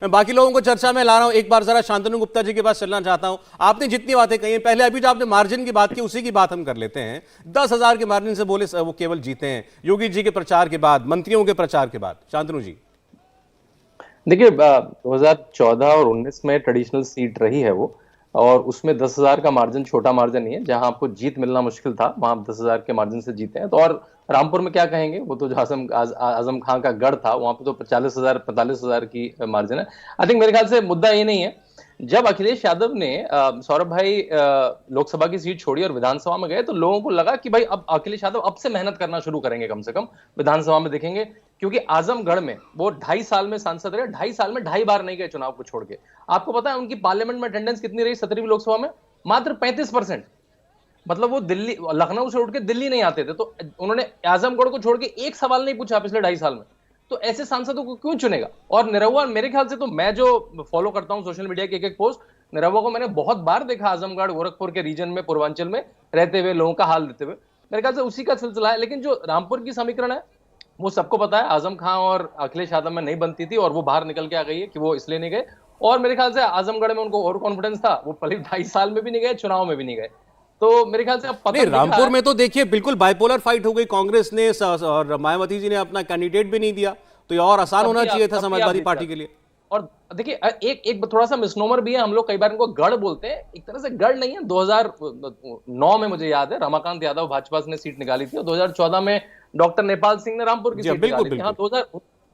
मैं बाकी लोगों को चर्चा में ला रहा हूं। एक बार जरा शांतनु गुप्ता जी के पास चलना चाहता हूं। आपने जितनी बातें कही हैं, पहले अभी जो आपने मार्जिन की बात की उसी की बात हम कर लेते हैं। 10,000 के मार्जिन से बोले वो केवल जीते हैं योगी जी के प्रचार के बाद, मंत्रियों के प्रचार के बाद। शांतनु जी देखिए 2014 और 19 में ट्रेडिशनल सीट रही है वो, और उसमें 10,000 का मार्जिन छोटा मार्जिन नहीं है। जहां आपको जीत मिलना मुश्किल था वहां आप 10,000 के मार्जिन से जीते हैं। तो और रामपुर में क्या कहेंगे, वो तो जो आजम खान का गढ़ था, वहां पे तो 45,000 की मार्जिन है। आई थिंक मेरे ख्याल से मुद्दा ये नहीं है। जब अखिलेश यादव ने सौरभ भाई लोकसभा की सीट छोड़ी और विधानसभा में गए, तो लोगों को लगा कि भाई अब अखिलेश यादव अब से मेहनत करना शुरू करेंगे, कम से कम विधानसभा में देखेंगे। क्योंकि आजमगढ़ में वो 2.5 साल में सांसद रहे, 2.5 साल में 2.5 बार नहीं गए चुनाव को छोड़ के। आपको पता है उनकी पार्लियामेंट में अटेंडेंस कितनी रही 17वीं लोकसभा में? मात्र 35%। मतलब वो दिल्ली, लखनऊ से उठ के दिल्ली नहीं आते थे। तो उन्होंने आजमगढ़ को छोड़ के एक सवाल नहीं पूछा पिछले 2.5 साल में। तो ऐसे सांसदों को क्यों चुनेगा? और निरहुआ, मेरे ख्याल से तो मैं जो फॉलो करता हूं सोशल मीडिया के एक एक पोस्ट, निरहुआ को मैंने बहुत बार देखा आजमगढ़ गोरखपुर के रीजन में, पूर्वांचल में रहते हुए, लोगों का हाल देते हुए। मेरे ख्याल से उसी का सिलसिला है। लेकिन जो रामपुर की समीकरण है वो सबको पता है, आजम खान और अखिलेश यादव में नहीं बनती थी, और वो बाहर निकल के आ गई है कि वो इसलिए नहीं गए। और मेरे ख्याल से आजमगढ़ में उनको और कॉन्फिडेंस था, वो पहले 2.5 साल में भी नहीं गए, चुनाव में भी नहीं गए। तो मेरे ख्याल से अब पता नहीं, रामपुर में तो देखिए बिल्कुल बाइपोलर फाइट हो गई। कांग्रेस ने और मायावती जी ने अपना कैंडिडेट भी नहीं दिया, तो ये और आसान होना चाहिए था समाजवादी पार्टी के लिए। और देखिए एक थोड़ा सा मिसनोमर भी है, हम लोग कई बार इनको गढ़ बोलते हैं, एक तरह से गढ़ नहीं है। 2009 में मुझे याद है रमाकांत यादव भाजपा ने सीट निकाली थी, और 2014 में डॉक्टर नेपाल सिंह ने रामपुर की सीट निकाली थी। हाँ,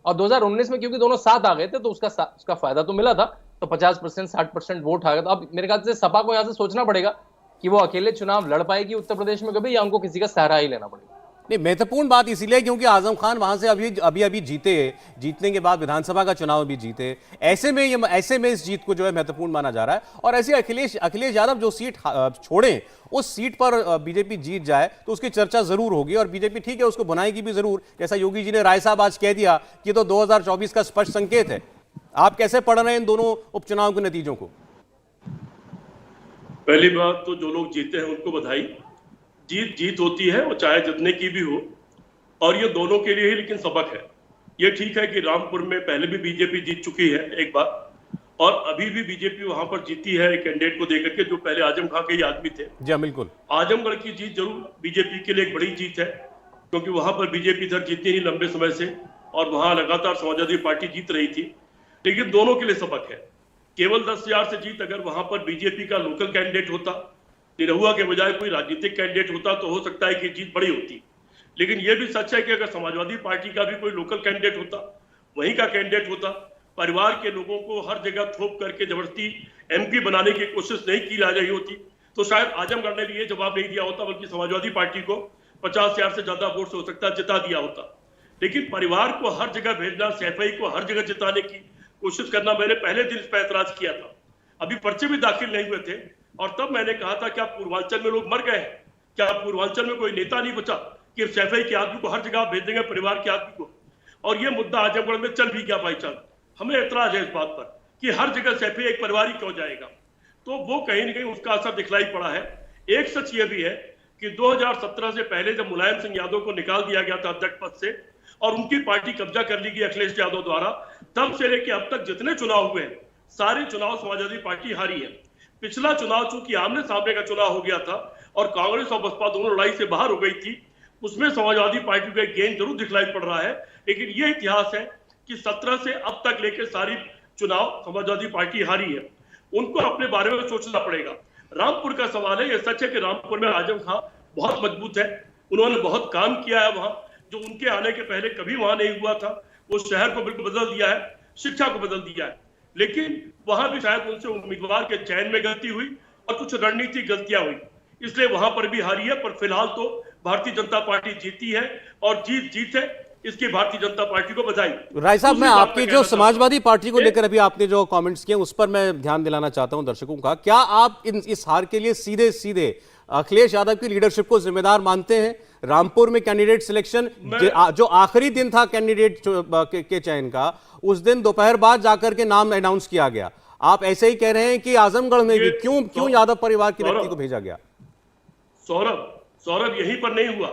2019 में क्योंकि दोनों साथ आ गए थे, तो उसका फायदा तो मिला था। तो 50% 60% वोट आ गया। तो अब मेरे ख्याल से सपा को यहां से सोचना पड़ेगा कि वो अकेले चुनाव लड़ पाएगी उत्तर प्रदेश में कभी, या उनको किसी का सहारा ही लेना पड़ेगा। नहीं, महत्वपूर्ण बात इसीलिए क्योंकि आजम खान वहां से अभी जीते, जीतने के बाद विधानसभा का चुनाव भी जीते। ऐसे में इस जीत को जो है महत्वपूर्ण माना जा रहा है। और ऐसे अखिलेश यादव जो सीट छोड़े, उस सीट पर बीजेपी जीत जाए तो उसकी चर्चा जरूर होगी, और बीजेपी ठीक है उसको बनाएगी भी जरूर। जैसा योगी जी ने राय साहब आज कह दिया कि तो 2024 का स्पष्ट संकेत है। आप कैसे पढ़ रहे हैं इन दोनों उपचुनाव के नतीजों को? पहली बात तो जो लोग जीते हैं उनको बधाई। जीत होती है, वो चाहे जितने की भी हो, और ये दोनों के लिए ही लेकिन सबक है। ये ठीक है कि रामपुर में पहले भी बीजेपी जीत चुकी है एक बार, और अभी भी बीजेपी वहां पर जीती है एक कैंडिडेट को देकर के जो पहले आजम खान के ही आदमी थे। जी बिल्कुल। आजमगढ़ की जीत जरूर बीजेपी के लिए एक बड़ी जीत है, क्योंकि वहां पर बीजेपी इधर जीती नहीं लंबे समय से, और वहां लगातार समाजवादी पार्टी जीत रही थी। लेकिन दोनों के लिए सबक है। केवल 10,000 से जीत अगर वहां पर बीजेपी का लोकल कैंडिडेट होता, निरहुआ के बजाय कोई राजनीतिक कैंडिडेट होता, तो हो सकता है कि जीत बड़ी होती। लेकिन यह भी सच है कि अगर समाजवादी पार्टी का भी कोई लोकल कैंडिडेट होता, वहीं का कैंडिडेट होता, परिवार के लोगों को हर जगह थोप करके जबरदस्ती एमपी बनाने की कोशिश नहीं की जा रही होती, तो शायद आजमगढ़ ने भी ये जवाब नहीं दिया होता, बल्कि समाजवादी पार्टी को 50,000 से ज्यादा वोट से हो सकता है जिता दिया होता। लेकिन परिवार को हर जगह भेजना, सैफई को हर जगह जिताने की कोशिश करना, मैंने पहले दिन इस पर ऐतराज किया था। अभी पर्चे भी दाखिल नहीं हुए थे, और तब मैंने कहा था क्या पूर्वांचल में लोग मर गए हैं? क्या पूर्वांचल में कोई नेता नहीं बचा कि सैफई के आदमी को हर जगह भेज देंगे, परिवार के आदमी को? और ये मुद्दा आजमगढ़ में चल भी गया भाई साहब। हमें ऐतराज है इस बात पर कि हर जगह सैफई एक परिवार ही क्यों जाएगा। तो वो कहीं ना कहीं उसका असर दिखलाई पड़ा है। एक सच ये भी है कि 2017 से पहले जब मुलायम सिंह यादव को निकाल दिया गया था अध्यक्ष पद से, और उनकी पार्टी कब्जा कर ली गई अखिलेश यादव द्वारा, तब से लेकर अब तक जितने चुनाव हुए हैं, सारे चुनाव समाजवादी पार्टी हारी है। पिछला चुनाव चूंकि आमने सामने का चुनाव हो गया था और कांग्रेस और बसपा दोनों लड़ाई से बाहर हो गई थी, उसमें समाजवादी पार्टी को एक गेंद जरूर दिखलाई पड़ रहा है। लेकिन यह इतिहास है कि 17 से अब तक लेकर सारी चुनाव समाजवादी पार्टी हारी है। उनको अपने बारे में सोचना पड़ेगा। रामपुर का सवाल है, यह सच है कि रामपुर में आजम खान बहुत मजबूत है, उन्होंने बहुत काम किया है वहां, जो उनके आने के पहले कभी वहां नहीं हुआ था। वो शहर को बिल्कुल बदल दिया है, शिक्षा को बदल दिया है। लेकिन वहां भी शायद उनसे उम्मीदवार के चयन में गलती हुई और कुछ रणनीतिक गलतियां हुई, इसलिए वहां पर भी हारी है। पर फिलहाल तो भारतीय जनता पार्टी जीती है, और जीत है, इसकी भारतीय जनता पार्टी को बधाई। राय साहब, मैं आपकी जो समाजवादी पार्टी को लेकर अभी आपने जो कमेंट्स किए उस पर मैं ध्यान दिलाना चाहता हूं दर्शकों का। क्या आप इस हार के लिए सीधे सीधे अखिलेश यादव की लीडरशिप को जिम्मेदार मानते हैं? रामपुर में कैंडिडेट सिलेक्शन जो आखिरी दिन था कैंडिडेट के चयन का, उस दिन दोपहर बाद जाकर के नाम अनाउंस किया गया। आप ऐसे ही कह रहे हैं कि आजमगढ़ में भी क्यों यादव परिवार के व्यक्ति को भेजा गया? सौरभ, यहीं पर नहीं हुआ।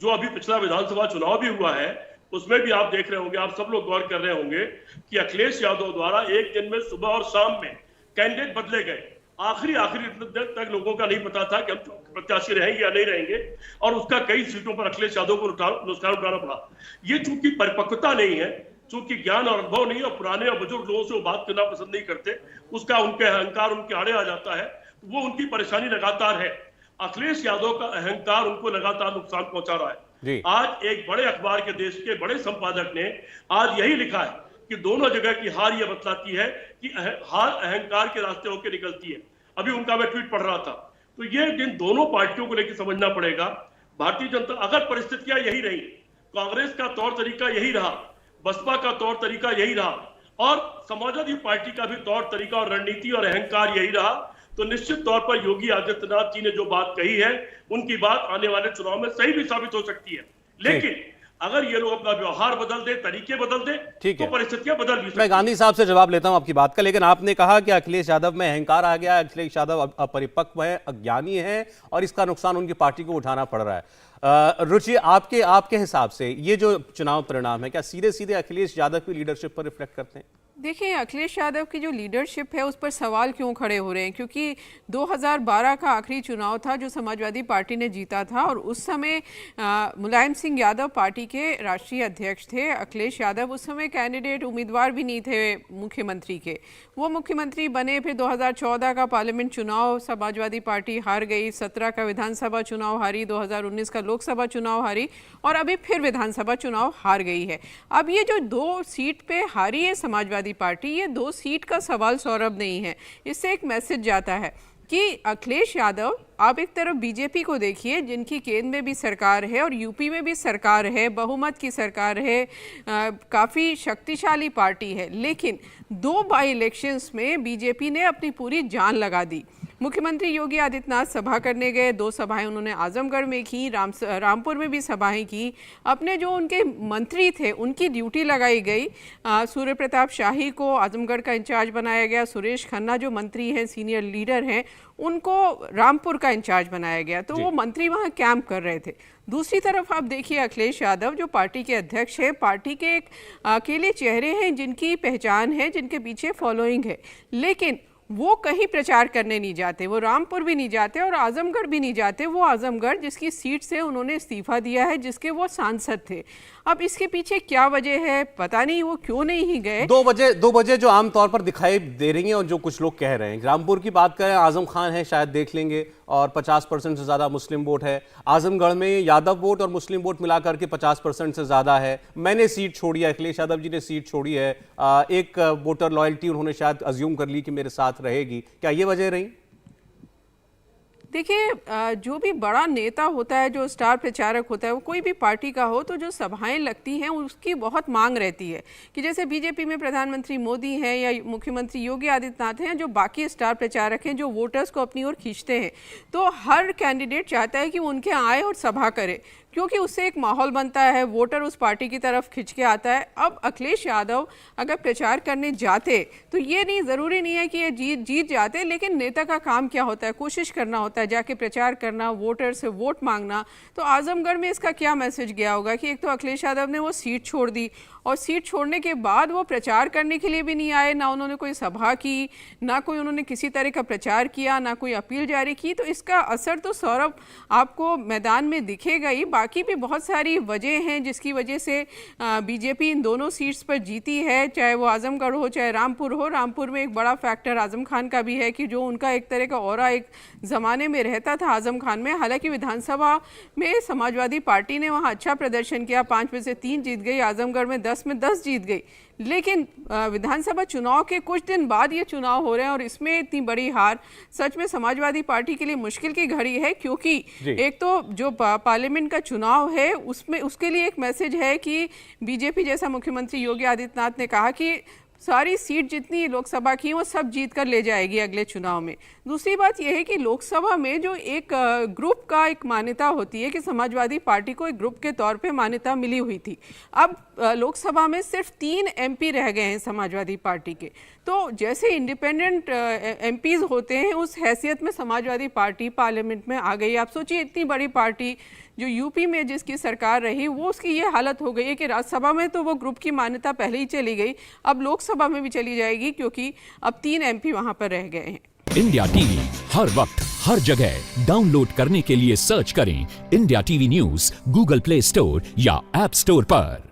जो अभी पिछला विधानसभा चुनाव भी हुआ है, उसमें भी आप देख रहे होंगे, आप सब लोग गौर कर रहे होंगे कि अखिलेश यादव द्वारा एक दिन में सुबह और शाम में कैंडिडेट बदले गए। आखिरी देर तक लोगों का नहीं पता था कि हम प्रत्याशी रहेंगे या नहीं रहेंगे, और उसका कई सीटों पर अखिलेश यादव को नुकसान उठाना पड़ा। ये चूंकि परिपक्वता नहीं है, चूंकि ज्ञान और अनुभव नहीं, और पुराने और बुजुर्ग लोगों से वो बात करना पसंद नहीं करते, उसका उनके अहंकार उनके आड़े आ जाता है, वो उनकी परेशानी लगातार है। अखिलेश यादव का अहंकार उनको लगातार नुकसान पहुंचा रहा है। आज एक बड़े अखबार के, देश के बड़े संपादक ने आज यही लिखा है कि दोनों जगह की हार यह बतलाती है कि हार अहंकार के रास्ते होकर निकलती है। अभी उनका मैं ट्वीट पढ़ रहा था, तो ये इन दोनों पार्टियों को लेकर समझना पड़ेगा। भारतीय जनता, अगर परिस्थितियां यही रही, कांग्रेस का तौर तरीका यही रहा, बसपा का तौर तरीका यही रहा, और समाजवादी पार्टी का भी तौर तरीका और रणनीति और अहंकार यही रहा, तो निश्चित तौर पर योगी आदित्यनाथ जी ने जो बात कही है, उनकी बात आने वाले चुनाव में सही भी साबित हो सकती है। लेकिन अगर ये लोग अपना व्यवहार बदल दे, तरीके बदल दे, तो परिस्थितियां बदल भी सकती हैं। मैं गांधी साहब से जवाब लेता हूं आपकी बात का, लेकिन आपने कहा कि अखिलेश यादव में अहंकार आ गया, अखिलेश यादव अपरिपक्व है, अज्ञानी है, और इसका नुकसान उनकी पार्टी को उठाना पड़ रहा है। रुचि, आपके हिसाब से ये जो चुनाव परिणाम है, क्या सीधे सीधे अखिलेश यादव की लीडरशिप पर रिफ्लेक्ट करते हैं? देखिए, अखिलेश यादव की जो लीडरशिप है उस पर सवाल क्यों खड़े हो रहे हैं, क्योंकि 2012 का आखिरी चुनाव था जो समाजवादी पार्टी ने जीता था, और उस समय मुलायम सिंह यादव पार्टी के राष्ट्रीय अध्यक्ष थे। अखिलेश यादव उस समय कैंडिडेट उम्मीदवार भी नहीं थे मुख्यमंत्री के, वो मुख्यमंत्री बने। फिर 2014 का पार्लियामेंट चुनाव समाजवादी पार्टी हार गई, 17 का विधानसभा चुनाव हारी, 2019 का लोकसभा चुनाव हारी, और अभी फिर विधानसभा चुनाव हार गई है। अब ये जो 2 सीट पे हारी है समाजवादी पार्टी, ये 2 सीट का सवाल सौरभ नहीं है, इससे एक मैसेज जाता है कि अखिलेश यादव, आप एक तरफ बीजेपी को देखिए जिनकी केंद्र में भी सरकार है और यूपी में भी सरकार है, बहुमत की सरकार है, काफ़ी शक्तिशाली पार्टी है, लेकिन 2 बाई इलेक्शंस में बीजेपी ने अपनी पूरी जान लगा दी। मुख्यमंत्री योगी आदित्यनाथ सभा करने गए, 2 सभाएं उन्होंने आजमगढ़ में की, रामपुर में भी सभाएं की। अपने जो उनके मंत्री थे उनकी ड्यूटी लगाई गई। सूर्य प्रताप शाही को आजमगढ़ का इंचार्ज बनाया गया, सुरेश खन्ना जो मंत्री हैं, सीनियर लीडर हैं, उनको रामपुर का इंचार्ज बनाया गया, तो वो मंत्री वहाँ कैंप कर रहे थे। दूसरी तरफ आप देखिए अखिलेश यादव जो पार्टी के अध्यक्ष हैं, पार्टी के एक अकेले चेहरे हैं जिनकी पहचान है, जिनके पीछे फॉलोइंग है, लेकिन वो कहीं प्रचार करने नहीं जाते, वो रामपुर भी नहीं जाते और आजमगढ़ भी नहीं जाते। वो आजमगढ़ जिसकी सीट से उन्होंने इस्तीफा दिया है, जिसके वो सांसद थे। अब इसके पीछे क्या वजह है पता नहीं, वो क्यों नहीं ही गए। 2 वजह जो आमतौर पर दिखाई दे रही हैं और जो कुछ लोग कह रहे हैं। रामपुर की बात करें, आजम खान है, शायद देख लेंगे, और 50% से ज़्यादा मुस्लिम वोट है। आजमगढ़ में यादव वोट और मुस्लिम वोट मिलाकर के 50% से ज़्यादा है। मैंने सीट छोड़ी है, अखिलेश यादव जी ने सीट छोड़ी है, एक वोटर लॉयल्टी उन्होंने शायद अज्यूम कर ली कि मेरे साथ रहेगी। क्या ये वजह रही? देखिए, जो भी बड़ा नेता होता है, जो स्टार प्रचारक होता है, वो कोई भी पार्टी का हो, तो जो सभाएं लगती हैं उसकी बहुत मांग रहती है कि जैसे बीजेपी में प्रधानमंत्री मोदी हैं या मुख्यमंत्री योगी आदित्यनाथ हैं, जो बाकी स्टार प्रचारक हैं, जो वोटर्स को अपनी ओर खींचते हैं, तो हर कैंडिडेट चाहता है कि वो उनके आए और सभा करे, क्योंकि उससे एक माहौल बनता है, वोटर उस पार्टी की तरफ खिंच के आता है। अब अखिलेश यादव अगर प्रचार करने जाते तो ये नहीं, ज़रूरी नहीं है कि ये जीत जाते, लेकिन नेता का काम क्या होता है, कोशिश करना होता है, जाके प्रचार करना, वोटर से वोट मांगना। तो आजमगढ़ में इसका क्या मैसेज गया होगा कि एक तो अखिलेश यादव ने वो सीट छोड़ दी, और सीट छोड़ने के बाद वो प्रचार करने के लिए भी नहीं आए, ना उन्होंने कोई सभा की, ना कोई उन्होंने किसी तरह का प्रचार किया, ना कोई अपील जारी की। तो इसका असर तो सौरभ आपको मैदान में दिखेगा ही। बाकी भी बहुत सारी वजह हैं जिसकी वजह से बीजेपी इन दोनों सीट्स पर जीती है, चाहे वो आजमगढ़ हो चाहे रामपुर हो। रामपुर में एक बड़ा फैक्टर आजम खान का भी है कि जो उनका एक तरह का ऑरा एक ज़माने में रहता था आजम खान में। हालांकि विधानसभा में समाजवादी पार्टी ने वहाँ अच्छा प्रदर्शन किया, 5 में से 3 जीत गई, आजमगढ़ में 10 में 10 जीत गई, लेकिन विधानसभा चुनाव के कुछ दिन बाद ये चुनाव हो रहे हैं और इसमें इतनी बड़ी हार सच में समाजवादी पार्टी के लिए मुश्किल की घड़ी है। क्योंकि एक तो जो पार्लियामेंट का चुनाव है उसमें उसके लिए एक मैसेज है कि बीजेपी, जैसा मुख्यमंत्री योगी आदित्यनाथ ने कहा कि सारी सीट जितनी लोकसभा की वो सब जीत कर ले जाएगी अगले चुनाव में। दूसरी बात यह है कि लोकसभा में जो एक ग्रुप का एक मान्यता होती है कि समाजवादी पार्टी को एक ग्रुप के तौर पे मान्यता मिली हुई थी, अब लोकसभा में सिर्फ 3 एमपी रह गए हैं समाजवादी पार्टी के। तो जैसे इंडिपेंडेंट एमपीज होते हैं उस हैसियत में समाजवादी पार्टी पार्लियामेंट में आ गई। आप सोचिए, इतनी बड़ी पार्टी जो यूपी में जिसकी सरकार रही वो उसकी ये हालत हो गई है कि राज्यसभा में तो वो ग्रुप की मान्यता पहले ही चली गई, अब लोकसभा में भी चली जाएगी क्योंकि अब 3 MP वहां पर रह गए हैं। इंडिया टीवी हर वक्त हर जगह डाउनलोड करने के लिए सर्च करें India TV news Google play store या ऐप स्टोर पर।